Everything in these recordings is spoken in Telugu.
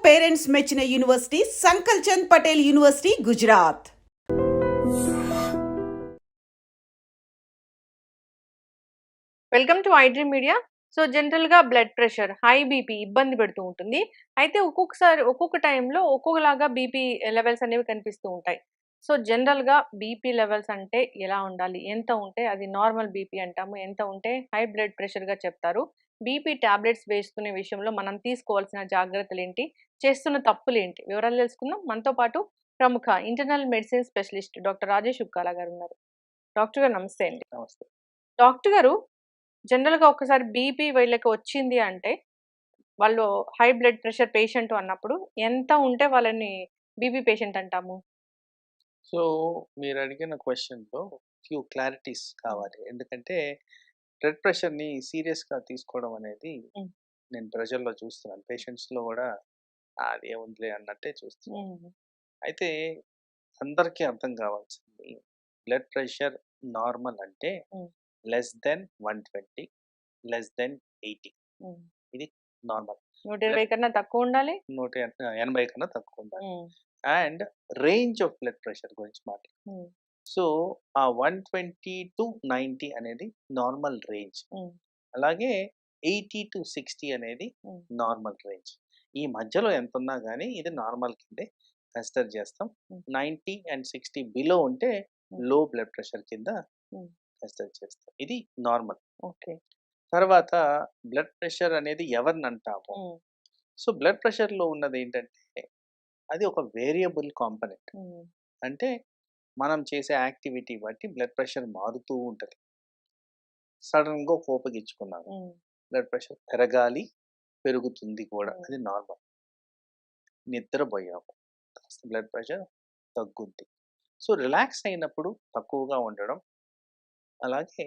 పేరెంట్స్ మెచ్చిన university Sankalchand Patel university Gujarat. Welcome to iDream media. So జనరల్గా బ్లడ్ ప్రెషర్, హై బీపీ ఇబ్బంది పెడుతూ ఉంటుంది. అయితే ఒక్కొక్కసారి ఒక్కొక్క టైంలో ఒక్కొక్కలాగా బీపీ లెవెల్స్ అనేవి కనిపిస్తూ ఉంటాయి. సో జనరల్గా బీపీ లెవెల్స్ అంటే ఎలా ఉండాలి, ఎంత ఉంటే అది నార్మల్ బీపీ అంటాము, ఎంత ఉంటే హై బ్లడ్ ప్రెషర్గా చెప్తారు, బీపీ టాబ్లెట్స్ వేసుకునే విషయంలో మనం తీసుకోవాల్సిన జాగ్రత్తలు ఏంటి, చేస్తున్న తప్పులు ఏంటి, వివరాలు తెలుసుకుందాం. మనతో పాటు ప్రముఖ internal medicine specialist doctor Rajesh Ukkala గారు ఉన్నారు. డాక్టర్ గారు నమస్తే అండి. నమస్తే. డాక్టర్ గారు, జనరల్‌గా ఒక్కసారి బీపీ వీళ్ళకి వచ్చింది అంటే, వాళ్ళు హై బ్లడ్ ప్రెషర్ పేషెంట్ అన్నప్పుడు ఎంత ఉంటే వాళ్ళని బీపీ పేషెంట్ అంటాము? సో, మీరడిగిన క్వెషన్‌లో ఫ్యూ క్లారిటీస్ కావాలి. ఎందుకంటే, బ్లడ్ ప్రెషర్‌ని సీరియస్‌గా తీసుకోవడం అనేది హ్మ్. నేను ప్రజల్లో చూస్తున్నాను. పేషెంట్స్‌లో గూడా అదేముందిలే అన్నట్టే చూస్తున్నాను. హ్మ్. అయితే అందరికీ అర్థం కావాల్సింది బ్లడ్ ప్రెషర్ నార్మల్ అంటే హ్మ్. లెస్ దెన్ 120, లెస్ దెన్ 80 హ్మ్. ఇది నార్మల్. 120 కన్నా తక్కువ ఉండాలి? 180 కన్నా తక్కువ ఉండాలి. హ్మ్. And range of blood pressure గురించి మాట్లాడుకుందాం. హ్మ్. సో, ఆ 120-90 అనేది నార్మల్ రేంజ్. హ్మ్. అలాగే 80-60 అనేది హ్మ్. Normal range. ఈ మధ్యలో ఎంతున్నా గానీ ఇది నార్మల్ కిందే కన్సిడర్ చేస్తాం. హ్మ్. 90 అండ్ 60 బిలో ఉంటే హ్మ్. లో బ్లడ్ ప్రెషర్ కింద హ్మ్. కన్సిడర్ చేస్తాం. ఇది నార్మల్. ఓకే. తర్వాత బ్లడ్ ప్రెషర్ అనేది ఎవరినంటాము? హ్మ్. సో, బ్లడ్ ప్రెషర్‌లో ఉన్నదేంటంటే అది ఒక వేరియబుల్ కాంపోనెంట్. హ్మ్. అంటే మనం చేసే యాక్టివిటీ బట్టి బ్లడ్ ప్రెషర్ మారుతూ ఉంటది. సడెన్‌గా కోపగించుకున్నాను. హ్మ్. బ్లడ్ ప్రెషర్ పెరగాలి, పెరుగుతుంది కూడా. హ్మ్. అది నార్మల్. నిద్రబోయాము. కాస్త బ్లడ్ ప్రెషర్ తగ్గుద్ది. సో, రిలాక్స్ అయినప్పుడు తక్కువగా ఉండడం, అలాగే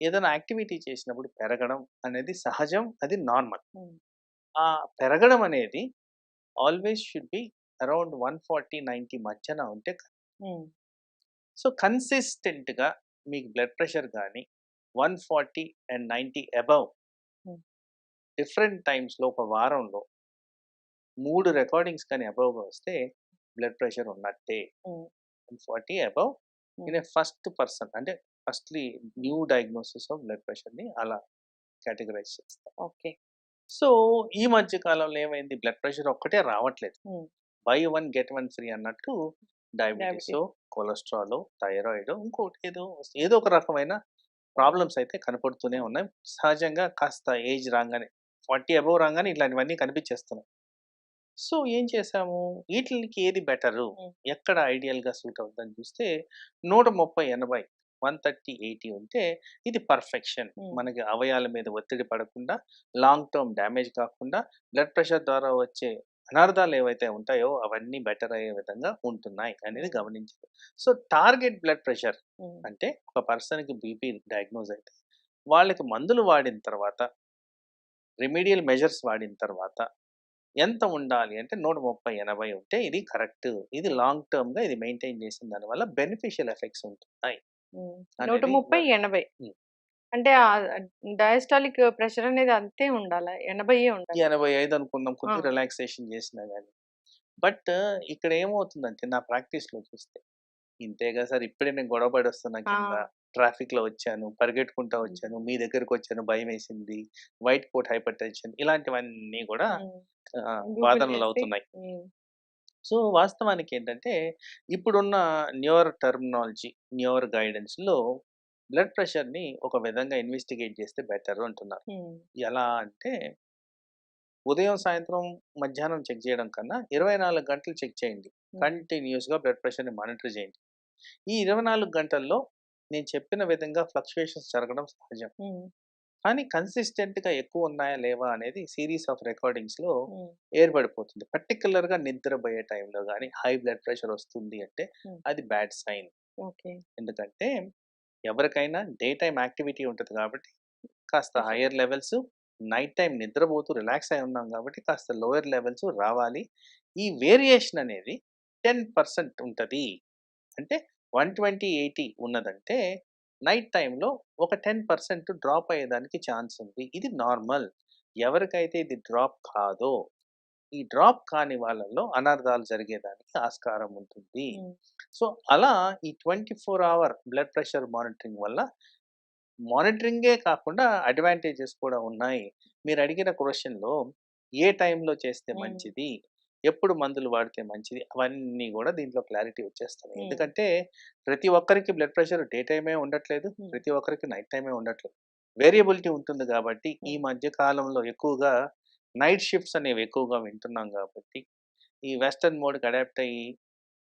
ఏదైనా యాక్టివిటీ చేసినప్పుడు పెరగడం అనేది సహజం. అది నార్మల్. హ్మ్. ఆ పెరగడం అనేది ఆల్వేస్ షుడ్ బి అరౌండ్ 140-90 మధ్యన ఉంటే హ్మ్. సో, కన్సిస్టెంట్‌గా మీకు బ్లడ్ ప్రెషర్ గాని 140 అండ్ 90 అబోవ్ హ్మ్. డిఫరెంట్ టైమ్స్‌లో ఒక వారంలో 3 రికార్డింగ్స్ కానీ అబోవ్‌గా వస్తే బ్లడ్ ప్రెషర్ ఉన్నట్టే. హ్మ్. 140 above hmm. In a first person అంటే firstly new diagnosis of blood ప్రెషర్‌ని అలా కేటగరైజ్ చేస్తాం. ఓకే. సో, ఈ మధ్య కాలంలో ఏమైంది బ్లడ్ ప్రెషర్ ఒక్కటే రావట్లేదు. హ్మ్. By one get one free అన్నట్టు డయాబెటిసో, డయాబెటిస్. కొలెస్ట్రాలో, థైరాయిడో ఇంకోటి ఏదో ఒక రకమైన ప్రాబ్లమ్స్ అయితే కనపడుతూనే ఉన్నాయి. సహజంగా కాస్త ఏజ్ రాంగానే 40 అబోవ్ రాంగానే ఇట్లాంటివన్నీ కనిపించేస్తున్నాయి. సో, ఏం చేశాము? ఈటిలికి ఏది బెటరు? హ్మ్. ఎక్కడ ఐడియల్‌గా సూట్ అవుద్దని చూస్తే 130, 80, 130, 80 ఉంటే ఇది పర్ఫెక్షన్. హ్మ్. మనకి అవయవాల మీద ఒత్తిడి పడకుండా, లాంగ్ టర్మ్ డ్యామేజ్ కాకుండా, బ్లడ్ ప్రెషర్ ద్వారా వచ్చే అనర్థాలు ఏవైతే ఉంటాయో అవన్నీ బెటర్ అయ్యే విధంగా ఉంటున్నాయి అనేది హ్మ్. గమనించారు. సో, టార్గెట్ బ్లడ్ ప్రెషర్ హ్మ్. అంటే ఒక పర్సన్‌కి బీపీ డయాగ్నోస్ అయితే వాళ్ళకి మందులు వాడిన తర్వాత, రెమెడియల్ మెజర్స్ వాడిన తర్వాత ఎంత ఉండాలి అంటే 130, 80 ఉంటే ఇది కరెక్ట్. ఇది లాంగ్ టర్మ్‌గా ఇది మెయింటైన్ చేసిన దానివల్ల బెనిఫిషియల్ ఎఫెక్ట్స్ ఉంటున్నాయి హ్మ్. అనేది 130, వాళ్ళు 80 హ్మ్. అంటే డయాస్టాలిక్ ప్రెషర్ అనేది అంతే ఉండాలా? 80 ఉండాలా? 85 అనుకుందాం ఆ! కొద్దిగా రిలాక్సేషన్ చేసినా గాని. బట్ ఇక్కడ ఏమవుతుందంటే నా ప్రాక్టీస్‌లో చూస్తే, ఇంతేగా సార్ ఇప్పుడే నేను గొడవ పడొస్తున్నా ఆ! కింద. ట్రాఫిక్‌లో వచ్చాను, పరిగెట్టుకుంటా హ్మ్. వచ్చాను, మీ దగ్గరికొచ్చాను భయమేసింది, వైట్ కోట్ హైపర్ టెన్షన్ ఇలాంటివన్నీ గూడా హ్మ్. గూగుల్ చేసి వాదనలవుతున్నాయి. హ్మ్. సో, వాస్తవానికేంటంటే, ఇప్పుడున్న న్యూయర్ టర్మినాలజీ, న్యూయర్ గైడెన్స్‌లో బ్లడ్ ప్రెషర్‌ని ఒక విధంగా ఇన్వెస్టిగేట్ చేస్తే బెటర్ అంటున్నారు. హ్మ్. ఎలా అంటే, ఉదయం, సాయంత్రం, మధ్యాహ్నం చెక్ చేయడం కన్నా 24 గంటలు చెక్ చేయండి. హ్మ్. కంటిన్యూయస్‌గా బ్లడ్ ప్రెషర్‌ని మానిటర్ చేయండి. ఈ 24 గంటల్లో నేను చెప్పిన విధంగా ఫ్లక్చుయేషన్స్ జరగడం సహజం. హ్మ్. కానీ కన్సిస్టెంట్‌గా ఎక్కువున్నాయా, లేవా అనేది సీరీస్ ఆఫ్ రికార్డింగ్స్‌లో హ్మ్. ఏర్పడిపోతుంది. పర్టిక్యులర్‌గా నిద్రబోయే టైంలో గాని, హై బ్లడ్ ప్రెషర్ వస్తుంది అంటే హ్మ్. అది బ్యాడ్ సైన్. ఓకే. ఎందుకంటే ఎవరికైనా డే టైమ్ యాక్టివిటీ ఉంటది కాబట్టి కాస్త pressure higher levels, night time నిద్రపోతూ రిలాక్స్ అయి ఉన్నాం కాబట్టి కాస్త లోయర్ లెవెల్స్ రావాలి. ఈ వేరియేషన్ అనేది 10% ఉంటది. అంటే 120, 80 ఉన్నదంటే నైట్ టైమ్‌లో ఒక 10% డ్రాప్ అయ్యేదానికి ఛాన్స్ ఉంది. ఇది నార్మల్. ఎవరికైతే ఇది డ్రాప్ కాదో, ఈ డ్రాప్ కాని వాళ్ళలో అనర్థాలు జరిగేదానికి ఆస్కారం ఉంటుంది. హ్మ్. సో, అలా ఈ 24 అవర్ బ్లడ్ ప్రెషర్ మానిటరింగ్ వల్ల మానిటరింగే కాకుండా అడ్వాంటేజెస్ కూడా ఉన్నాయి. మీరు అడిగిన క్వెషన్‌లో ఏ టైంలో చేస్తే హ్మ్. మంచిది? ఎప్పుడు మందులు వాడితే మంచిది? అవన్నీ గూడా దీంట్లో క్లారిటీ వచ్చేస్తది. హ్మ్. ఎందుకంటే ప్రతి ఒక్కరికి బ్లడ్ ప్రెషర్ డే టైమే ఉండట్లేదు. హ్మ్. ప్రతి ఒక్కరికి నైట్ టైమే ఉండట్లేదు. వేరియబిలిటీ ఉంటుంది గాబట్టి ఈ హ్మ్. మధ్య కాలంలో ఎక్కువగా నైట్ షిఫ్ట్స్ అనేవి ఎక్కువగా వింటున్నాం గాబట్టి ఈ వెస్టర్న్ మోడ్‌కి అడాప్ట్ అయ్యి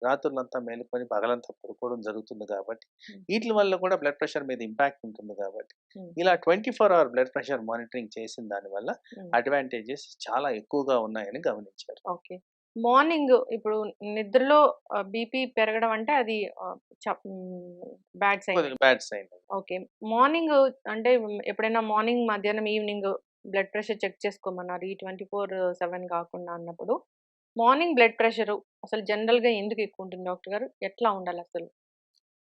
రాత్రులంతా మేలుకొని పగలంతా పడుకోవడం జరుగుతుంది కాబట్టి హ్మ్. వీట్లి వల్ల కూడా బ్లడ్ ప్రెషర్ మీద ఇంపాక్ట్ ఉంటుంది కాబట్టి హ్మ్. ఇలా 24 అవర్ బ్లడ్ ప్రెషర్ మానిటరింగ్ చేసిన దానివల్ల హ్మ్. అడ్వాంటేజెస్ చాలా ఎక్కువగా ఉన్నాయని గమనించారు. ఓకే. మార్నింగ్ ఇప్పుడు నిద్రలో బీపీ పెరగడం అంటే అది బ్యాడ్ సైన్. కొద్దిగా బ్యాడ్ సైన్. ఓకే. మార్నింగ్ అంటే ఎప్పుడైనా మార్నింగ్, మధ్యాహ్నం, ఈవినింగ్ బ్లడ్ ప్రెషర్ చెక్ చేసుకోమన్నారు. ఈ 24/7 కాకుండా అన్నప్పుడు. మార్నింగ్ బ్లడ్ ప్రెషరు అసలు జనరల్‌గా ఎందుకు ఎక్కువ ఉంటుంది డాక్టర్ గారు? ఎట్లా ఉండాలసలు?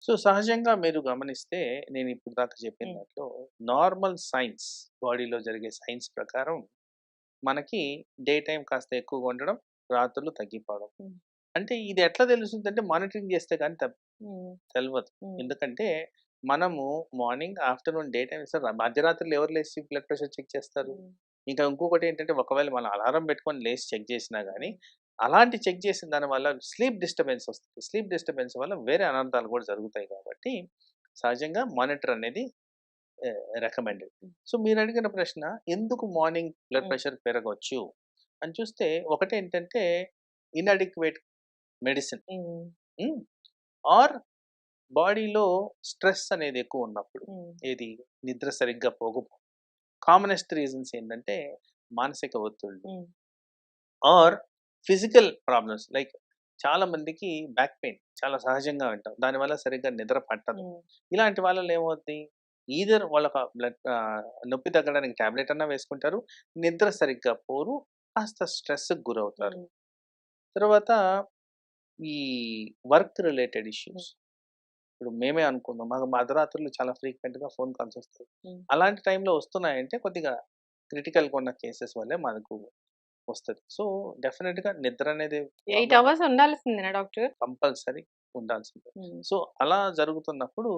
సో సహజంగా మీరు గమనిస్తే నేను ఇప్పుడు దాకా చెప్పిన హ్మ్. దాంట్లో నార్మల్ సైన్స్ బాడీలో జరిగే సైన్స్ ప్రకారం మనకి డే టైమ్ కాస్త ఎక్కువగా ఉండడం, రాత్రులు తగ్గిపోవడం. హ్మ్. అంటే ఇది ఎట్లా తెలుస్తుందంటే మానిటరింగ్ చేస్తే గాని హ్మ్. తెలవదు. హ్మ్. ఎందుకంటే మనము మార్నింగ్, ఆఫ్టర్‌నూన్, డే టైమ్స్ మధ్యరాత్రులు ఎవరు లేసి బ్లడ్ ప్రెషర్ చెక్ చేస్తారు? హ్మ్. ఇంకా ఇంకొకటేంటంటే ఒకవేళ మనం అలారం పెట్టుకొని లేసి చెక్ చేసినా గానీ, అలాంటి చెక్ చేసిన దాని వల్ల స్లీప్ డిస్టర్బెన్స్ వస్తుంది. స్లీప్ డిస్టర్బెన్స్ వల్ల వేరే అనర్థాలు కూడా జరుగుతాయి కాబట్టి, సహజంగా మానిటర్ అనేది రికమెండెడ్. హ్మ్. సో మీరడిగిన ప్రశ్న ఎందుకు మార్నింగ్ బ్లడ్ హ్మ్. ప్రెషర్ పెరగొచ్చు అని చూస్తే ఒకటేంటంటే ఇన్‌అడిక్వేట్ మెడిసిన్. హ్మ్. హ్మ్. ఆర్ బాడీలో స్ట్రెస్ అనేది ఎక్కువున్నప్పుడు. హ్మ్. ఏది నిద్ర సరిగ్గా పోకపోవడం. కామనెస్ట్ రీజన్స్ ఏంటంటే మానసిక ఒత్తిళ్ళు హ్మ్. ఆర్ ఫిజికల్ ప్రాబ్లమ్స్ లైక్ చాలా మందికి బ్యాక్ పెయిన్ చాలా సహజంగా వింటాం. దానివల్ల సరిగ్గా నిద్ర పట్టదు. హ్మ్. ఇలాంటి వాళ్ళలో ఏమవుద్ది? ఈథర్ వాళ్ళొక నొప్పి తగ్గడానికి టాబ్లెట్ అన్నా వేసుకుంటారు. నిద్ర సరిగ్గా పోరు. కాస్త స్ట్రెస్‌కి గురవుతారు. హ్మ్. తర్వాత ఈ వర్క్ రిలేటెడ్ హ్మ్. ఇష్యూస్. ఇప్పుడు మేమే అనుకుందాం. మాకు అర్ధరాత్రులు చాలా ఫ్రీక్వెంట్‌గా ఫోన్ కాల్స్ వస్తాయి. హ్మ్. అలాంటి టైంలో వస్తున్నాయంటే కొద్దిగా క్రిటికల్‌గా ఉన్న కేసెస్ వల్లే మనకు వస్తది. సో, డెఫినిట్‌గా నిద్ర అనేది 8 ప్రాబ్లమ్ అవర్స్ ఉండాల్సిందేనా డాక్టర్? కంపల్సరీ ఉండాల్సిందే. హ్మ్. సో, అలా జరుగుతున్నప్పుడు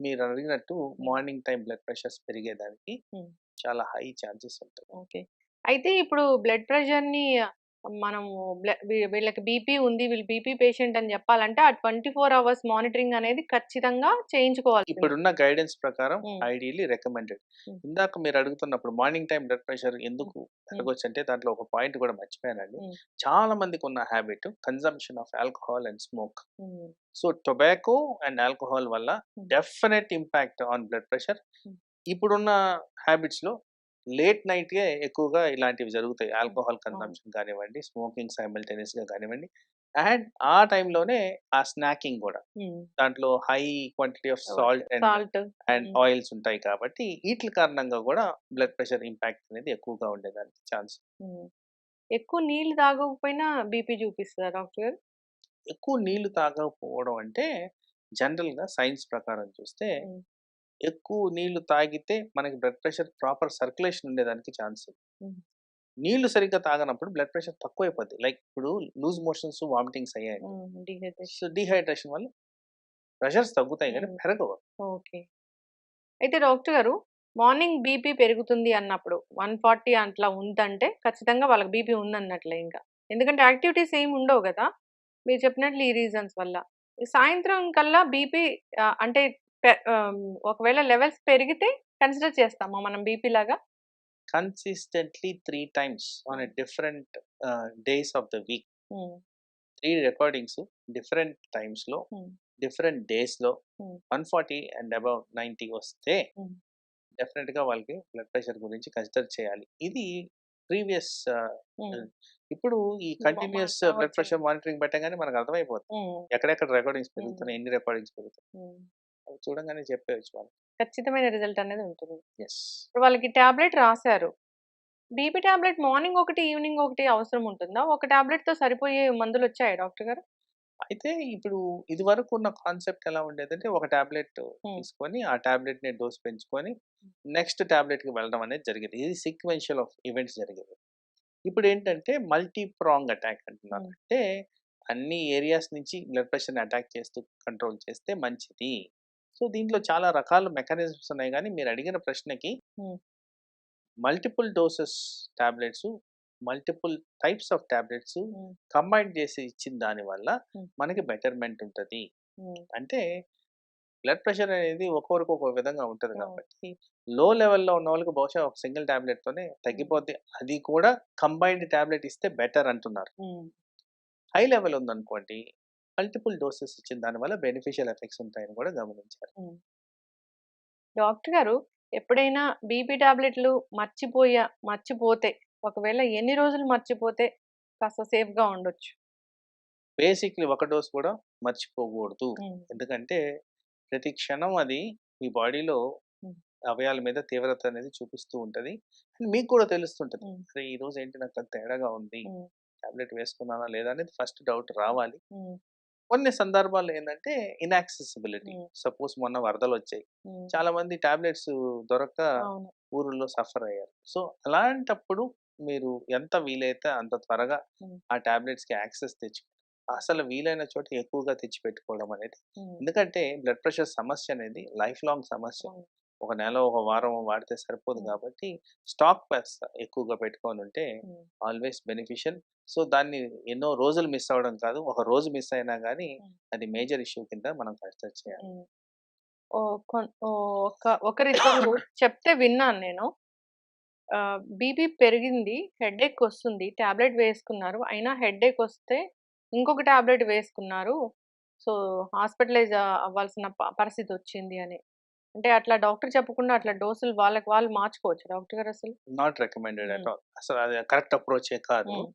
మీరడిగినట్టు హ్మ్. మార్నింగ్ టైమ్ బ్లడ్ ప్రెషర్స్ పెరిగేదానికి హ్మ్. చాలా హై ఛాన్సెస్ ఉంటాయి. ఓకే. అయితే ఇప్పుడు బ్లడ్ ప్రెషర్‌ని మనము వీళ్ళకి బీపీ ఉంది. వీళ్ళు బీపీ పేషెంట్ అని జెప్పాలంటే ఆ 24 అవర్స్ మానిటరింగ్ అనేది ఖచ్చితంగా చేయించుకోవాల్సిందే. ఇప్పుడున్న గైడెన్స్ ప్రకారం హ్మ్. Ideally recommended. హ్మ్. ఇందాక మీరడుగుతున్నప్పుడు మార్నింగ్ టైమ్ బ్లడ్ ప్రెషర్ హ్మ్. ఎందుకు హ్మ్. పెరగొచ్చంటే దాంట్లో ఒక పాయింట్ కూడా మర్చిపోయానండి. హ్మ్. చాలా మందికున్న habit consumption of alcohol and smoke. Hmm. So, tobacco and alcohol వల్ల hmm. Definite impact on blood pressure. Hmm. ఇప్పుడున్న హ్యాబిట్స్‌లో లేట్ నైట్‌గే ఎక్కువగా ఇలాంటివి జరుగుతాయి. హ్మ్. ఆల్కహాల్ అవును. కన్జంప్షన్ కానివ్వండి, స్మోకింగ్ సైమల్టేనియస్‌గా కానివ్వండి. అండ్ ఆ టైంలోనే ఆ స్నాకింగ్ గూడా. హ్మ్. దాంట్లో high quantity of salt salt. And హ్మ్. ఆయిల్స్ ఉంటాయి కాబట్టి ఈట్లి కారణంగా గూడా బ్లడ్ ప్రెషర్ ఇంపాక్ట్ అనేది ఎక్కువగా ఉండేదానికి ఛాన్స్. హ్మ్. ఎక్కువ నీళ్ళు తాగకపోయినా బీపీ చూపిస్తదా డాక్టర్ గారు? ఎక్కువ నీళ్లు తాగకపోవడం అంటే జనరల్‌గా సైన్స్ ప్రకారం చూస్తే హ్మ్. ఎక్కువ నీళ్లు తాగితే మనకి బ్లడ్ ప్రెషర్ ప్రాపర్ సర్క్యులేషన్ ఉండేదానికి ఛాన్స్ ఉంది. హ్మ్. నీళ్లు సరిగ్గా తాగనప్పుడు బ్లడ్ ప్రెషర్ తక్కువైపోద్ది. లైక్ ఇప్పుడు లూజ్ మోషన్స్, వామిటింగ్స్ అయ్యాయండి. హ్మ్. So, dehydration. డీహైడ్రేషన్ వల్ల ప్రెషర్స్ తగ్గుతాయి గానీ హ్మ్. పెరగవు. ఓకే. అయితే డాక్టర్ గారు మార్నింగ్ బీపీ పెరుగుతుంది అన్నప్పుడు 140 అట్లా ఉందంటే ఖచ్చితంగా వాళ్ళకి బీపీ ఉందన్నట్లే ఇంకా. ఎందుకంటే యాక్టివిటీస్ ఏమి ఉండవు గదా! మీరు చెప్పినట్లు ఈ రీజన్స్ వల్ల. ఈ సాయంత్రం కల్లా బీపీ అంటే ఒకవేళ లెవెల్స్ పెరిగితే కన్సిడర్ చేస్తామా మనం బీపీ లాగా? కన్సిస్టెంట్‌లీ 3 టైమ్స్ ఆన్ ఎ హ్మ్. Different days of the week హ్మ్. 3 రికార్డింగ్స్ డిఫరెంట్ టైమ్స్‌లో, హ్మ్. డిఫరెంట్ డేస్‌లో హ్మ్. 140 అండ్ అబోవ్ 90 వస్తే హ్మ్. డెఫినిట్‌గా వాళ్ళకి బ్లడ్ ప్రెషర్ గురించి కన్సిడర్ చేయాలి. ఇది ప్రీవియస్ హ్మ్. ఇప్పుడు ఈ కంటిన్యూయస్ బ్లడ్ వచ్చింది. ప్రెషర్ మానిటరింగ్ పెట్టంగానే మనకు అర్థమైపోద్ది. హ్మ్. ఎక్కడెక్కడ రికార్డింగ్స్ హ్మ్. పెరుగుతున్నాయి, ఎన్ని రికార్డింగ్స్ పెరుగుతున్నాయి. హ్మ్. అవి చూడంగానే చెప్పేయొచ్చు మనం. ఖచ్చితమైన రిజల్ట్ అనేది ఉంటుంది. యెస్. ఇప్పుడు వాళ్ళకి టాబ్లెట్ రాసారు. బీపీ టాబ్లెట్ మార్నింగ్ ఒకటి, ఈవినింగ్ ఒకటి అవసరం ఉంటుందా? ఒక టాబ్లెట్‌తో సరిపోయే మందులొచ్చాయా డాక్టర్ గారు? అయితే ఇప్పుడు ఇదివరకు ఉన్న కాన్సెప్ట్ ఎలా ఉండేదంటే ఒక టాబ్లెట్ హ్మ్. తీసుకొని, ఆ టాబ్లెట్‌ని డోస్ పెంచుకొని నెక్స్ట్ టాబ్లెట్‌కి వెళ్ళడం అనేది జరిగేది. ఇది సీక్వెన్షియల్ ఆఫ్ ఈవెంట్స్ జరిగేవి. ఇప్పుడు ఏంటంటే మల్టీ ప్రాంగ్ అటాక్ అంటున్నారు. హ్మ్. అంటే అన్ని ఏరియాస్ నుంచి బ్లడ్ ప్రెషర్‌ని అటాక్ చేస్తూ కంట్రోల్ చేస్తే మంచిది. సో, దీంట్లో చాలా రకాల మెకానిజమ్స్ ఉన్నాయి గానీ, మీరు అడిగిన ప్రశ్నకి హ్మ్. Multiple doses tablets, multiple types of tablets హ్మ్. కంబైన్ చేసి ఇచ్చిన దానివల్ల హ్మ్. మనకి బెటర్‌మెంట్ ఉంటది. హ్మ్. అంటే బ్లడ్ ప్రెషర్ అనేది ఒక్కొక్కరికి ఒక్కో విధంగా ఉంటది అవును. కాబట్టి, లో లెవెల్‌లో ఉన్న వాళ్ళకి బహుశా ఒక సింగిల్ టాబ్లెట్‌తోనే తగ్గిపోద్ది. అది కూడా కంబైన్డ్ టాబ్లెట్ ఇస్తే బెటర్ అంటున్నారు. హ్మ్. హై లెవెల్ ఉందనుకోండి, మల్టిపుల్ డోసెస్ ఇచ్చిన దానివల్ల బెనిఫిషియల్ ఎఫెక్ట్స్ ఉంటాయని కూడా గమనించారు. హ్మ్. డాక్టర్ గారు ఎప్పుడైనా బీపీ టాబ్లెట్లు మర్చిపోతే ఒకవేళ ఎన్ని రోజులు మర్చిపోతే కాస్త సేఫ్‌గా ఉండొచ్చు? బేసిక్‌లీ ఒక డోస్ కూడా మర్చిపోకూడదు. హ్మ్. ఎందుకంటే ప్రతి క్షణం అది మీ బాడీలో హ్మ్. అవయవాల మీద తీవ్రత అనేది చూపిస్తూ ఉంటది. అండ్ మీకు కూడా తెలుస్తుంటది. హ్మ్. అరే! ఈరోజు ఏంటి నాకు అంత తేడాగా ఉంది. హ్మ్. టాబ్లెట్ వేసుకున్నానా లేదా అనేది ఫస్ట్ డౌట్ రావాలి. హ్మ్. కొన్ని సందర్భాల్లో ఏందంటే ఇన్‌యాక్సెసిబిలిటీ. హ్మ్. సపోజ్ మొన్న వరదలొచ్చాయి. హ్మ్. చాలామంది టాబ్లెట్స్ దొరక్క అవును. ఊరుల్లో సఫర్ అయ్యారు. సో, అలాంటప్పుడు మీరు ఎంత వీలైతే అంత త్వరగా హ్మ్. ఆ టాబ్లెట్స్‌కి యాక్సెస్ అసలు వీలైన చోట ఎక్కువగా తెచ్చిపెట్టుకోవడం అనేది. హ్మ్. ఎందుకంటే బ్లడ్ ప్రెషర్ సమస్య అనేది లైఫ్ లాంగ్ సమస్య. అవును. ఒక నెల, ఒక వారం వాడితే సరిపోదు హ్మ్. కాబట్టి స్టాక్ ఎక్కువగా పెట్టుకొనుంటే హ్మ్. Always beneficial. సో, దాన్ని ఎన్నో రోజులు మిస్ అవ్వడం కాదు. ఒక రోజు మిస్ అయినా గానీ హ్మ్. అది మేజర్ ఇష్యూ కింద మనం కన్సిడర్ చేయాలి. హ్మ్. ఒకరిద్దరు చెప్తే విన్నాను నేను. బీపీ పెరిగింది, హెడేకొస్తుంది, టాబ్లెట్ వేసుకున్నారు. అయినా హెడేకొస్తే ఇంకొక టాబ్లెట్ వేసుకున్నారు. సో, హాస్పిటలైజ్ అవ్వాల్సిన పరిస్థితొచ్చింది అని. అంటే అట్లా డాక్టర్ చెప్పకుండా అట్లా డోసులు వాళ్ళకి వాళ్ళు మార్చుకోవచ్చా డాక్టర్ గారసలు? నాట్ రికమెండెడ్ హ్మ్. At all. అసలు అది కరెక్ట్ అప్రోచే కాదు. హ్మ్.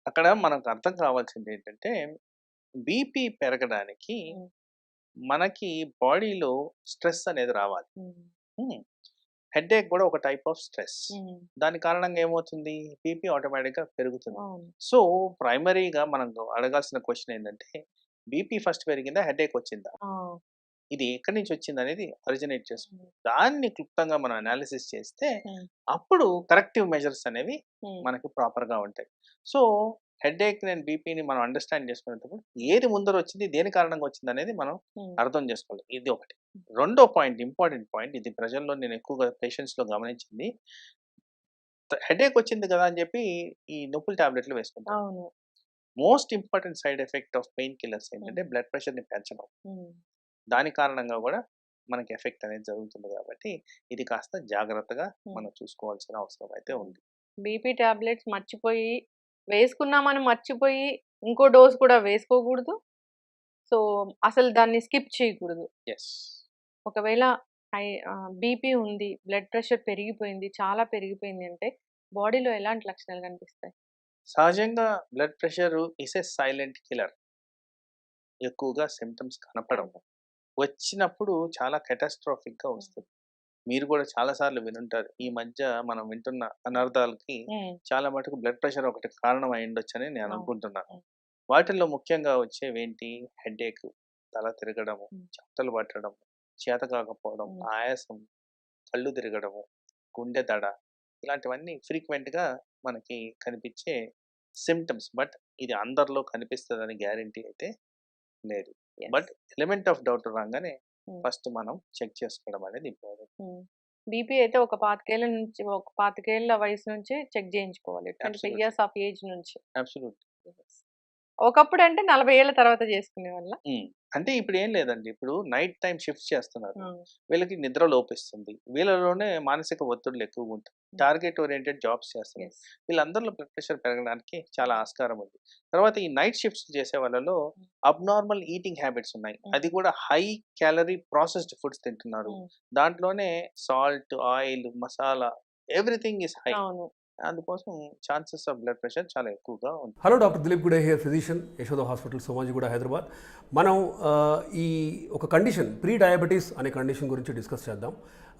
అక్కడ మనకు అర్థం కావాల్సిందేంటంటే బీపీ పెరగడానికి హ్మ్. మనకి బాడీలో స్ట్రెస్ అనేది రావాలి. హ్మ్. హ్మ్. హెడేక్ గూడా ఒక టైప్ ఆఫ్ స్ట్రెస్. హ్మ్. దాని కారణంగా ఏమవుతుంది? బీపీ ఆటోమేటిక్‌గా పెరుగుతుంది. అవును. సో, ప్రైమరీగా మనం అడగాల్సిన క్వెషన్ ఏంటంటే, బీపీ ఫస్ట్ పెరిగిందా? హెడేక్ వచ్చిందా? ఆ! ఇది ఎక్కడి నుంచి వచ్చిందనేది ఒరిజినేట్ హ్మ్. చేసుకుంది. దాన్ని క్లుప్తంగా మనం అనాలిసిస్ చేస్తే, హ్మ్. అప్పుడు కరెక్టివ్ మెజర్స్ అనేవి హ్మ్. మనకి ప్రాపర్‌గా ఉంటాయి. సో, హెడేక్ అండ్ బీపీని మనం అండర్‌స్టాండ్ చేసుకునేటప్పుడు ఏది ముందరొచ్చింది? దేని కారణంగా వచ్చిందనేది మనం హ్మ్. అర్థం చేసుకోవాలి. ఇది ఒకటి. హ్మ్. రెండో పాయింట్ ఇంపార్టెంట్ పాయింట్ ఇది ప్రజల్లో నేను ఎక్కువగా పేషెంట్స్‌లో గమనించింది. హెడేక్ వచ్చింది కదా! అని చెప్పి ఈ నొప్పుల టాబ్లెట్‌లు వేసుకుంటారు. అవును. Most important side effect of pain killers హ్మ్. ఏంటంటే బ్లడ్ ప్రెషర్‌ని పెంచడం. హ్మ్. దాని కారణంగా గూడా మనకి ఎఫెక్ట్ అనేది జరుగుతుంది కాబట్టి, ఇది కాస్త జాగ్రత్తగా హ్మ్. మనం చూసుకోవాల్సిన అవసరం అయితే హ్మ్. ఉంది. బీపీ టాబ్లెట్స్ వేసుకున్నామని మర్చిపోయి ఇంకో డోస్ కూడా వేసుకోకూడదు. సో, అసలు దాన్ని స్కిప్ చేయకూడదు. యెస్. ఒకవేళ బీపీ ఉంది, బ్లడ్ ప్రెషర్ పెరిగిపోయింది, చాలా పెరిగిపోయింది అంటే బాడీలో ఎలాంటి లక్షణాలు కనిపిస్తాయి? సహజంగా blood pressure is a silent killer. ఎక్కువగా సింప్టమ్స్ కనపడవు. అవును. వచ్చినప్పుడు చాలా కాటాస్ట్రోఫిక్‌గా హ్మ్. వస్తది. మీరు కూడా చాలా సార్లు వినుంటారు. ఈ మధ్య మనం వింటున్న అనర్థాలకి హ్మ్. చాలా మటుకు బ్లడ్ ప్రెషర్ ఒకటి కారణం అయ్యుండొచ్చని నేను అవును. అనుకుంటున్నాను. హ్మ్. వాటిల్లో ముఖ్యంగా వచ్చేవేంటి? హెడేక్, తల తిరగడము, హ్మ్. చెమటలు పట్టడం, చేత కాకపోవడం, హ్మ్. ఆయాసం, కళ్ళు తిరగడము, గుండె దడ ఇలాంటివన్నీ ఫ్రీక్వెంట్‌గా మనకి కనిపించే సింప్టమ్స్. బట్ ఇది అందరిలో కనిపిస్తదని గ్యారంటీ అయితే లేదు. Yes. But element of doubt రాంగానే హ్మ్. ఫస్ట్ మనం చెక్ చేసుకోవడం అనేది ఇంపార్టెంట్. హ్మ్. బీపీ అయితే ఒక 25 ఏళ్ల వయసు నుంచే చెక్ చేయించుకోవాలి. 25 అబ్సల్యూట్‌లీ. ఇయర్స్ ఆఫ్ ఏజ్ నుంచి. అబ్సల్యూట్‌లీ. యెస్. ఒకప్పుడంటే 40 ఏళ్ల తర్వాత చేసుకునేవాళ్ళా? హ్మ్. అంటే ఇప్పుడేం లేదండి. ఇప్పుడు నైట్ టైమ్ షిఫ్ట్స్ చేస్తున్నారు. హ్మ్. వీళ్ళకి నిద్ర లోపిస్తుంది. వీళ్ళలోనే మానసిక ఒత్తిడులు ఎక్కువగుంటాయి. హ్మ్. టార్గెట్ ఓరియెంటెడ్ జాబ్స్ చేస్తున్నారు. యెస్. వీళ్ళందరిలో బ్లడ్ ప్రెషర్ పెరగడానికి చాలా ఆస్కారం ఉంది. తర్వాత ఈ నైట్ షిఫ్ట్స్ చేసే వాళ్ళలో హ్మ్. అబ్నార్మల్ ఈటింగ్ హ్యాబిట్స్ ఉన్నాయి. హ్మ్. అది కూడా హై క్యాలరీ ప్రాసెస్డ్ ఫుడ్స్ తింటున్నారు. హ్మ్. దాంట్లోనే salt, oil, masala everything is high. అవును. అందుకోసం ఛాన్సెస్ ఆఫ్ బ్లడ్ ప్రెషర్ చాలా ఎక్కువగా ఉంది. Hello doctor Dilip Gude here physician Yashoda hospital Somajiguda Hyderabad. మనం ఈ ఒక కండిషన్ ప్రీ డయాబెటీస్ అనే కండిషన్ గురించి డిస్కస్ చేద్దాం.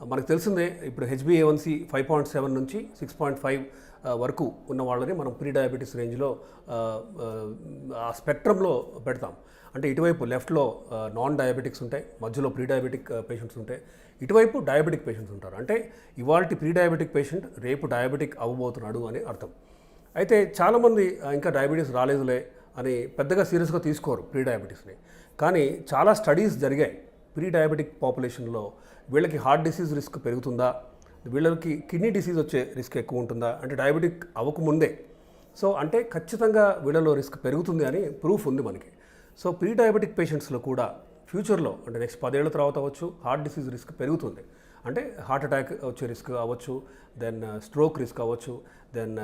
మనకు తెలిసిందే ఇప్పుడు HbA1c 5.7 నుంచి 6.5 వరకు ఉన్న వాళ్ళని మనం ప్రీ డయాబెటీస్ రేంజ్లో ఆ స్పెక్ట్రంలో పెడతాం. అంటే ఇటువైపు లెఫ్ట్లో నాన్ డయాబెటిక్స్ ఉంటాయి, మధ్యలో ప్రీ డయాబెటిక్ పేషెంట్స్ ఉంటాయి, ఇటువైపు డయాబెటిక్ పేషెంట్స్ ఉంటారు. అంటే ఇవాల్టి ప్రీ డయాబెటిక్ పేషెంట్ రేపు డయాబెటిక్ అవ్వబోతున్నాడు అని అర్థం. అయితే చాలామంది ఇంకా డయాబెటీస్ రాలేదులే అని పెద్దగా సీరియస్గా తీసుకోరు ప్రీ డయాబెటీస్ని. కానీ చాలా స్టడీస్ జరిగాయి ప్రీ డయాబెటిక్ పాపులేషన్లో వీళ్ళకి హార్ట్ డిసీజ్ రిస్క్ పెరుగుతుందా, వీళ్ళకి కిడ్నీ డిసీజ్ వచ్చే రిస్క్ ఎక్కువ ఉంటుందా అంటే డయాబెటిక్ అవ్వకముందే. సో అంటే ఖచ్చితంగా వీళ్ళలో రిస్క్ పెరుగుతుంది అని ప్రూఫ్ ఉంది మనకి. సో ప్రీ డయాబెటిక్ పేషెంట్స్లో కూడా ఫ్యూచర్లో అంటే నెక్స్ట్ 10 ఏళ్ల తర్వాత అవ్వచ్చు హార్ట్ డిసీజ్ రిస్క్ పెరుగుతుంది. అంటే హార్ట్ అటాక్ వచ్చే రిస్క్ అవ్వచ్చు, దెన్ స్ట్రోక్ రిస్క్ అవ్వచ్చు, దెన్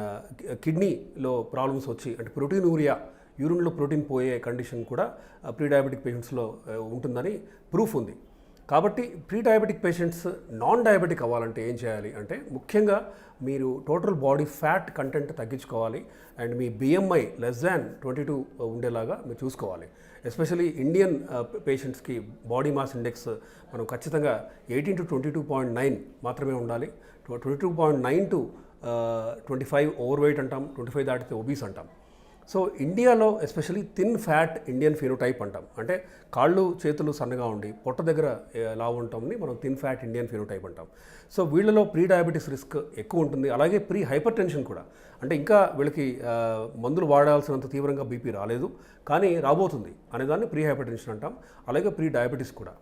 కిడ్నీలో ప్రాబ్లమ్స్ వచ్చి అంటే ప్రోటీనూరియా యూరిన్లో ప్రోటీన్ పోయే కండిషన్ కూడా ప్రీ డయాబెటిక్ పేషెంట్స్లో ఉంటుందని ప్రూఫ్ ఉంది. కాబట్టి pre diabetic patients non diabetic అవ్వాలంటే ఏం చేయాలి అంటే ముఖ్యంగా మీరు టోటల్ బాడీ ఫ్యాట్ కంటెంట్ తగ్గించుకోవాలి and me BMI less than 22 ఉండేలాగా మీరు చూసుకోవాలి. ఎస్పెషలీ ఇండియన్ పేషెంట్స్కి బాడీ మాస్ ఇండెక్స్ మనం ఖచ్చితంగా 18 to 22.9 మాత్రమే ఉండాలి. 22.9 to 25 ఓవర్ వెయిట్ అంటాం, 25 దాటితే ఒబీస్ అంటాం. సో ఇండియాలో especially thin fat Indian phenotype అంటాం. అంటే కాళ్ళు చేతులు సన్నగా ఉండి పొట్ట దగ్గర లావు ఉంటామని మనం థిన్ ఫ్యాట్ ఇండియన్ ఫినోటైప్ అంటాం. సో వీళ్ళలో ప్రీ డయాబెటీస్ రిస్క్ ఎక్కువ ఉంటుంది. అలాగే ప్రీ హైపర్ టెన్షన్ కూడా అంటే ఇంకా వీళ్ళకి మందులు వాడాల్సినంత తీవ్రంగా బీపీ రాలేదు కానీ రాబోతుంది అనేదాన్ని ప్రీ హైపర్ టెన్షన్ అంటాం. అలాగే ప్రీ డయాబెటీస్ కూడా.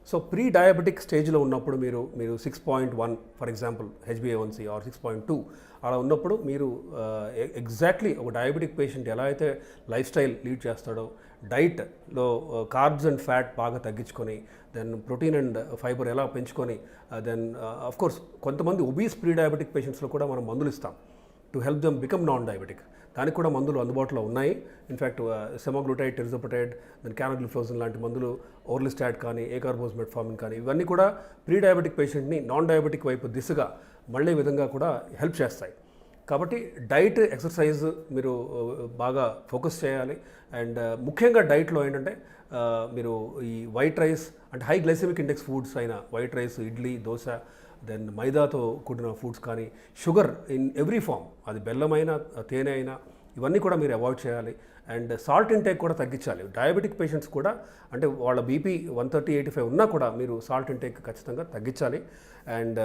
సో ప్రీ డయాబెటిక్ స్టేజ్లో ఉన్నప్పుడు మీరు 6.1 ఫర్ ఎగ్జాంపుల్ HbA1c ఆర్ 6.2 అలా ఉన్నప్పుడు మీరు ఎగ్జాక్ట్లీ ఒక డయాబెటిక్ పేషెంట్ ఎలా అయితే లైఫ్ స్టైల్ లీడ్ చేస్తాడో డైట్లో కార్బ్స్ అండ్ ఫ్యాట్ బాగా తగ్గించుకొని దెన్ ప్రోటీన్ అండ్ ఫైబర్ ఎలా పెంచుకొని దెన్ అఫ్కోర్స్ కొంతమంది ఒబీస్ ప్రీ డయాబెటిక్ పేషెంట్స్లో కూడా మనం మందులు ఇస్తాం to help them become non diabetic. దానికి కూడా మందులు అందుబాటులో ఉన్నాయి. ఇన్ఫ్యాక్ట్ సెమాగ్లూటైడ్, టెరిజోపటైడ్, దెన్ క్యానోగ్లిఫ్లోజిన్ లాంటి మందులు, ఓర్లిస్టాట్ కానీ ఏకార్బోస్ మెట్ఫార్మిన్ కానీ ఇవన్నీ కూడా ప్రీ డయాబెటిక్ పేషెంట్ని నాన్ డయాబెటిక్ వైపు దిశగా మళ్ళీ విధంగా కూడా హెల్ప్ చేస్తాయి. కాబట్టి డైట్, ఎక్సర్సైజ్ మీరు బాగా ఫోకస్ చేయాలి. అండ్ ముఖ్యంగా డైట్లో ఏంటంటే మీరు ఈ వైట్ రైస్ అంటే హై గ్లైసెమిక్ ఇండెక్స్ ఫుడ్స్ అయిన white rice, idli, dosa, then మైదాతో కూడిన ఫుడ్స్ కానీ షుగర్ ఇన్ ఎవ్రీ ఫామ్, అది బెల్లమైనా తేనె అయినా ఇవన్నీ కూడా మీరు అవాయిడ్ చేయాలి. అండ్ సాల్ట్ ఇంటేక్ కూడా తగ్గించాలి. డయాబెటిక్ పేషెంట్స్ కూడా అంటే వాళ్ళ బీపీ 130/85 ఉన్నా కూడా మీరు సాల్ట్ ఇంటేక్ ఖచ్చితంగా తగ్గించాలి. అండ్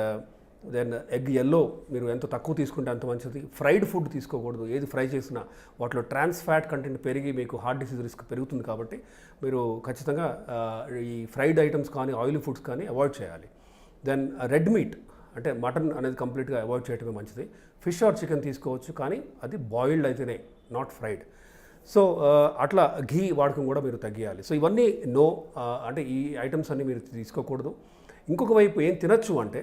దెన్ ఎగ్ ఎల్లో మీరు ఎంత తక్కువ తీసుకుంటే అంత మంచిది. ఫ్రైడ్ ఫుడ్ తీసుకోకూడదు. ఏది ఫ్రై చేసినా వాటిలో ట్రాన్స్ ఫ్యాట్ కంటెంట్ పెరిగి మీకు హార్ట్ డిసీజ్ రిస్క్ పెరుగుతుంది. కాబట్టి మీరు ఖచ్చితంగా ఈ ఫ్రైడ్ ఐటమ్స్ కానీ ఆయిలీ ఫుడ్స్ కానీ అవాయిడ్ చేయాలి. దెన్ రెడ్ మీట్ అంటే మటన్ అనేది కంప్లీట్గా అవాయిడ్ చేయడమే మంచిది. ఫిష్ ఆర్ చికెన్ తీసుకోవచ్చు కానీ అది బాయిల్డ్ అయితేనే, నాట్ ఫ్రైడ్. సో అట్లా ఘీ వాడకం కూడా మీరు తగ్గియాలి. సో ఇవన్నీ అంటే ఈ ఐటమ్స్ అన్నీ మీరు తీసుకోకూడదు. ఇంకొక వైపు ఏం తినచ్చు అంటే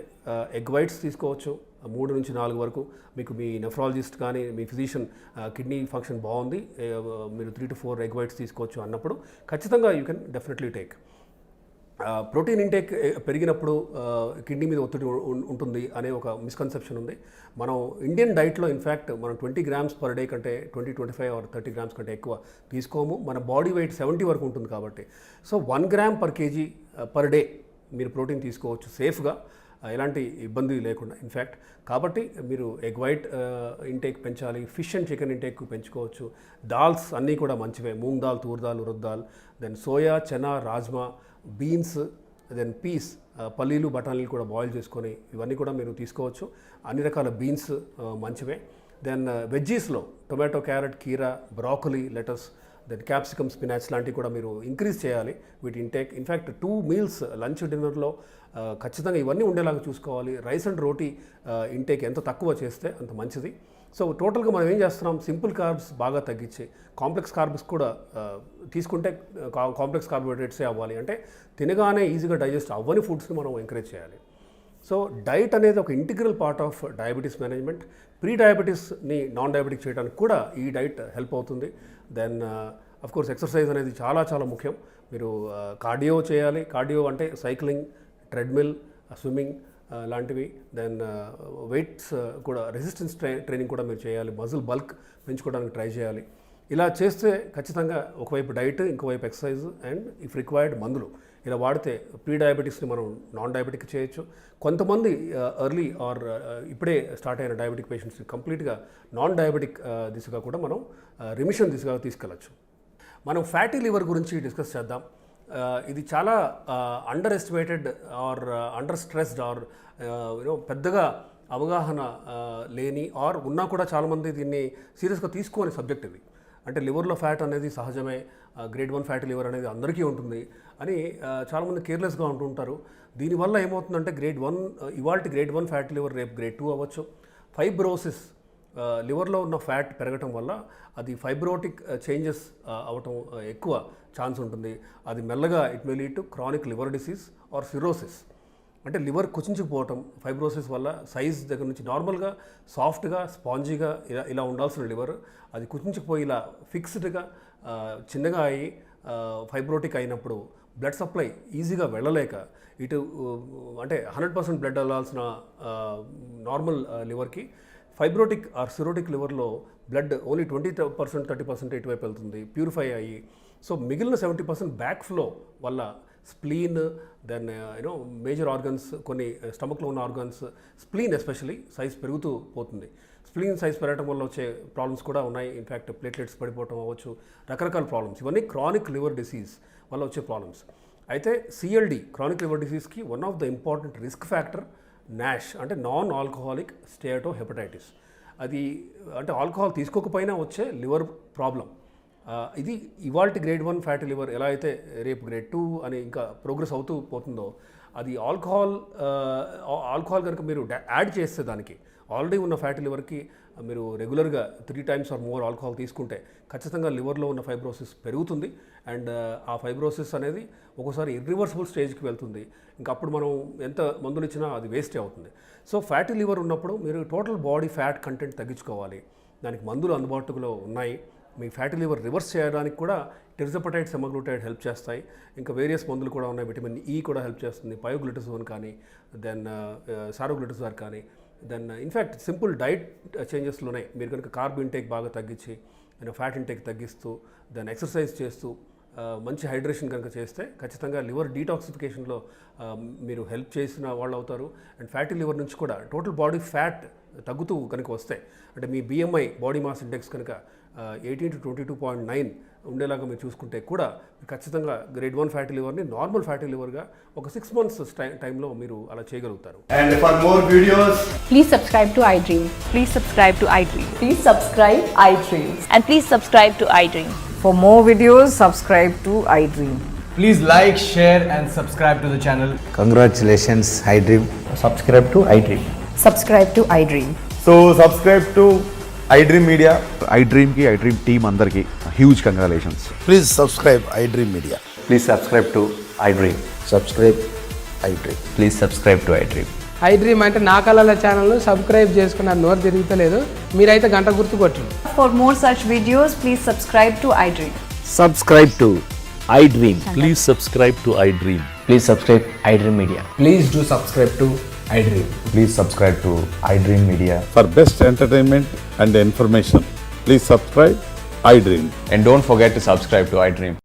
ఎగ్ వైట్స్ తీసుకోవచ్చు 3 నుంచి 4 వరకు. మీకు మీ నెఫ్రాలజిస్ట్ కానీ మీ ఫిజిషియన్ కిడ్నీ ఫంక్షన్ బాగుంది, మీరు 3 to 4 ఎగ్ వైట్స్ తీసుకోవచ్చు అన్నప్పుడు ఖచ్చితంగా you can definitely take. Protein intake పెరిగినప్పుడు కిడ్నీ మీద ఒత్తిడి ఉంటుంది అనే ఒక మిస్కన్సెప్షన్ ఉంది. మనం ఇండియన్ డైట్లో ఇన్ఫ్యాక్ట్ మనం 20 grams per day కంటే 20-25 or 30 grams కంటే ఎక్కువ తీసుకోము. మన బాడీ వెయిట్ 70 వరకు ఉంటుంది కాబట్టి. So 1 gram per kg per day మీరు ప్రోటీన్ తీసుకోవచ్చు సేఫ్గా, ఎలాంటి ఇబ్బంది లేకుండా ఇన్ఫ్యాక్ట్. కాబట్టి మీరు ఎగ్ వైట్ ఇంటేక్ పెంచాలి. ఫిష్ అండ్ చికెన్ ఇంటేక్ పెంచుకోవచ్చు. దాల్స్ అన్నీ కూడా మంచివే. Moong dal, toor dal, urad dal, then soya, chana, rajma, beans, then peas, పల్లీలు, బఠానీలు కూడా బాయిల్ చేసుకొని ఇవన్నీ కూడా మీరు తీసుకోవచ్చు. అన్ని రకాల బీన్స్ మంచివే. దెన్ వెజ్జీస్లో టొమాటో, క్యారెట్, కీరా, broccoli, lettuce, then capsicum, spinach లాంటివి కూడా మీరు ఇంక్రీజ్ చేయాలి వీటి ఇంటేక్. ఇన్ఫ్యాక్ట్ 2 meals లంచ్, డిన్నర్లో ఖచ్చితంగా ఇవన్నీ ఉండేలాగా చూసుకోవాలి. రైస్ అండ్ రోటీ ఇంటేక్ ఎంత తక్కువ చేస్తే అంత మంచిది. సో టోటల్గా మనం ఏం చేస్తున్నాం, సింపుల్ కార్బ్స్ బాగా తగ్గించి కాంప్లెక్స్ కార్బ్స్ కూడా తీసుకుంటే కాంప్లెక్స్ కార్బోహైడ్రేట్సే అవ్వాలి. అంటే తినగానే ఈజీగా డైజెస్ట్ అవ్వని ఫుడ్స్ని మనం ఎంకరేజ్ చేయాలి. సో డైట్ అనేది ఒక integral part of diabetes management. Pre డయాబెటీస్ని నాన్ డయాబెటిక్ చేయడానికి కూడా ఈ డైట్ హెల్ప్ అవుతుంది. దెన్ అఫ్కోర్స్ ఎక్సర్సైజ్ అనేది చాలా చాలా ముఖ్యం. మీరు కార్డియో చేయాలి. కార్డియో అంటే సైక్లింగ్, ట్రెడ్మిల్, స్విమ్మింగ్ లాంటివి. దెన్ వెయిట్స్ కూడా రెసిస్టెన్స్ ట్రైనింగ్ కూడా మీరు చేయాలి. మజిల్ బల్క్ పెంచుకోవడానికి ట్రై చేయాలి. ఇలా చేస్తే ఖచ్చితంగా ఒకవైపు డైట్, ఇంకోవైపు ఎక్సర్సైజ్ అండ్ ఇఫ్ రిక్వైర్డ్ మందులు ఇలా వాడితే ప్రీ డయాబెటిక్స్ని మనం నాన్ డయాబెటిక్ చేయొచ్చు. కొంతమంది ఎర్లీ ఆర్ ఇప్పుడే స్టార్ట్ అయిన డయాబెటిక్ పేషెంట్స్ని కంప్లీట్గా నాన్ డయాబెటిక్ దిశగా కూడా మనం రిమిషన్ దిశగా తీసుకెళ్ళచ్చు. మనం ఫ్యాటీ లివర్ గురించి డిస్కస్ చేద్దాం. ఇది చాలా underestimated or under stressed or పెద్దగా అవగాహన లేని ఆర్ ఉన్నా కూడా చాలామంది దీన్ని సీరియస్గా తీసుకోని సబ్జెక్ట్ ఇది. అంటే లివర్లో ఫ్యాట్ అనేది సహజమే, గ్రేడ్ 1 ఫ్యాటీ లివర్ అనేది అందరికీ ఉంటుంది అని చాలామంది కేర్లెస్గా ఉంటుంటారు. దీనివల్ల ఏమవుతుందంటే ఇవాల్టి గ్రేడ్ 1 ఫ్యాటీ లివర్ రేపు గ్రేడ్ 2 అవ్వచ్చు. ఫైబ్రోసిస్, లివర్లో ఉన్న ఫ్యాట్ పెరగటం వల్ల అది ఫైబ్రోటిక్ చేంజెస్ అవటం ఎక్కువ ఛాన్స్ ఉంటుంది. అది మెల్లగా it may lead to chronic liver disease are cirrhosis. అంటే లివర్ కుచించుకుపోవటం ఫైబ్రోసిస్ వల్ల సైజ్ దగ్గర నుంచి నార్మల్గా సాఫ్ట్గా స్పాంజీగా ఇలా ఉండాల్సిన లివర్ అది కుచించుకుపోయి ఇలా ఫిక్స్డ్గా చిన్నగా అయ్యి ఫైబ్రోటిక్ అయినప్పుడు బ్లడ్ సప్లై ఈజీగా వెళ్ళలేక ఇటు అంటే 100% బ్లడ్ వెళ్ళాల్సిన నార్మల్ లివర్కి ఫైబ్రోటిక్ ఆర్ సిరోటిక్ లివర్లో బ్లడ్ ఓన్లీ 20% 30% ఇటువైపు వెళ్తుంది, ప్యూరిఫై అయ్యి. సో మిగిలిన 70% బ్యాక్ ఫ్లో వల్ల స్ప్లీన్, దెన్ మేజర్ ఆర్గన్స్, కొన్ని స్టమక్లో ఉన్న ఆర్గన్స్, స్ప్లీన్ ఎస్పెషలీ సైజ్ పెరుగుతూ పోతుంది. స్ప్లీన్ సైజ్ పెరగడం వల్ల వచ్చే ప్రాబ్లమ్స్ కూడా ఉన్నాయి. ఇన్ఫ్యాక్ట్ ప్లేట్లెట్స్ పడిపోవటం అవ్వచ్చు, రకరకాల ప్రాబ్లమ్స్. ఇవన్నీ క్రానిక్ లివర్ డిసీజ్ వల్ల వచ్చే ప్రాబ్లమ్స్. అయితే సిఎల్డి, క్రానిక్ లివర్ డిసీజ్కి one of the important risk factor NASH, అంటే నాన్ ఆల్కహాలిక్ స్టేటో హెపటైటిస్. అది అంటే ఆల్కహాల్ తీసుకోకపోయినా వచ్చే లివర్ ప్రాబ్లం. ఇది ఇవాల్టి గ్రేడ్ 1 ఫ్యాటీ లివర్ ఎలా అయితే రేపు గ్రేడ్ 2 అని ఇంకా ప్రోగ్రెస్ అవుతూ పోతుందో, అది ఆల్కహాల్ కనుక మీరు యాడ్ చేస్తే దానికి ఆల్రెడీ ఉన్న ఫ్యాటీ లివర్కి మీరు రెగ్యులర్గా 3 times ఆర్ మోర్ ఆల్కహాల్ తీసుకుంటే ఖచ్చితంగా లివర్లో ఉన్న ఫైబ్రోసిస్ పెరుగుతుంది. అండ్ ఆ ఫైబ్రోసిస్ అనేది ఒక్కోసారి ఇర్రివర్సిబుల్ స్టేజ్కి వెళ్తుంది. ఇంకా అప్పుడు మనం ఎంత మందులు ఇచ్చినా అది వేస్టే అవుతుంది. సో ఫ్యాటీ లివర్ ఉన్నప్పుడు మీరు టోటల్ బాడీ ఫ్యాట్ కంటెంట్ తగ్గించుకోవాలి. దానికి మందులు అందుబాటులో ఉన్నాయి. మీ ఫ్యాటీ లివర్ రివర్స్ చేయడానికి కూడా టెర్జపటైడ్, సెమాగ్లూటైడ్ హెల్ప్ చేస్తాయి. ఇంకా వేరియస్ మందులు కూడా ఉన్నాయి. విటమిన్ ఈ కూడా హెల్ప్ చేస్తుంది, పయోగ్లిటజోన్ కానీ, దెన్ సారోగ్లిటజార్ కానీ. దెన్ ఇన్ఫ్యాక్ట్ సింపుల్ డైట్ చేంజెస్లోనే మీరు కనుక కార్బ్ ఇంటేక్ బాగా తగ్గించి, ఫ్యాట్ ఇంటేక్ తగ్గిస్తూ, దెన్ ఎక్సర్సైజ్ చేస్తూ, మంచి హైడ్రేషన్ కనుక చేస్తే ఖచ్చితంగా లివర్ డీటాక్సిఫికేషన్లో మీరు హెల్ప్ చేసిన వాళ్ళు అవుతారు. అండ్ ఫ్యాటీ లివర్ నుంచి కూడా టోటల్ బాడీ ఫ్యాట్ తగ్గుతూ కనుక వస్తే, అంటే మీ బిఎంఐ, బాడీ మాస్ ఇండెక్స్ కనుక 18 to 22.9 ఉండేలాగా మీరు చూసుకుంటే కూడా ఖచ్చితంగా గ్రేడ్ 1 ఫ్యాటీ లివర్ని నార్మల్ ఫ్యాటీ లివర్గా ఒక 6 months టైంలో మీరు అలా చేయగలుగుతారు. And for more videos, Please subscribe to iDream. Please subscribe to iDream. Please subscribe iDream. And please subscribe to iDream. For more videos, subscribe to iDream. please like, share and subscribe to the channel. Congratulations, iDream. Subscribe to iDream. Subscribe to iDream. So subscribe to iDream Media. iDream ki iDream team andarki huge congratulations. Please subscribe iDream Media. Please subscribe to iDream. Subscribe iDream. Please subscribe to iDream. iDream అంటే నా కళల ఛానల్ను సబ్స్క్రైబ్ చేసుకున్న నోరు తిరుగుతలేదు, మీరైతే గంట గుర్తు కొట్టండి. For more such videos, please subscribe to iDream. Subscribe to iDream. Please subscribe to iDream. Please subscribe iDream Media. Please do subscribe to iDream. Please subscribe to iDream Media. For best entertainment and information, please subscribe iDream. And don't forget to subscribe to iDream.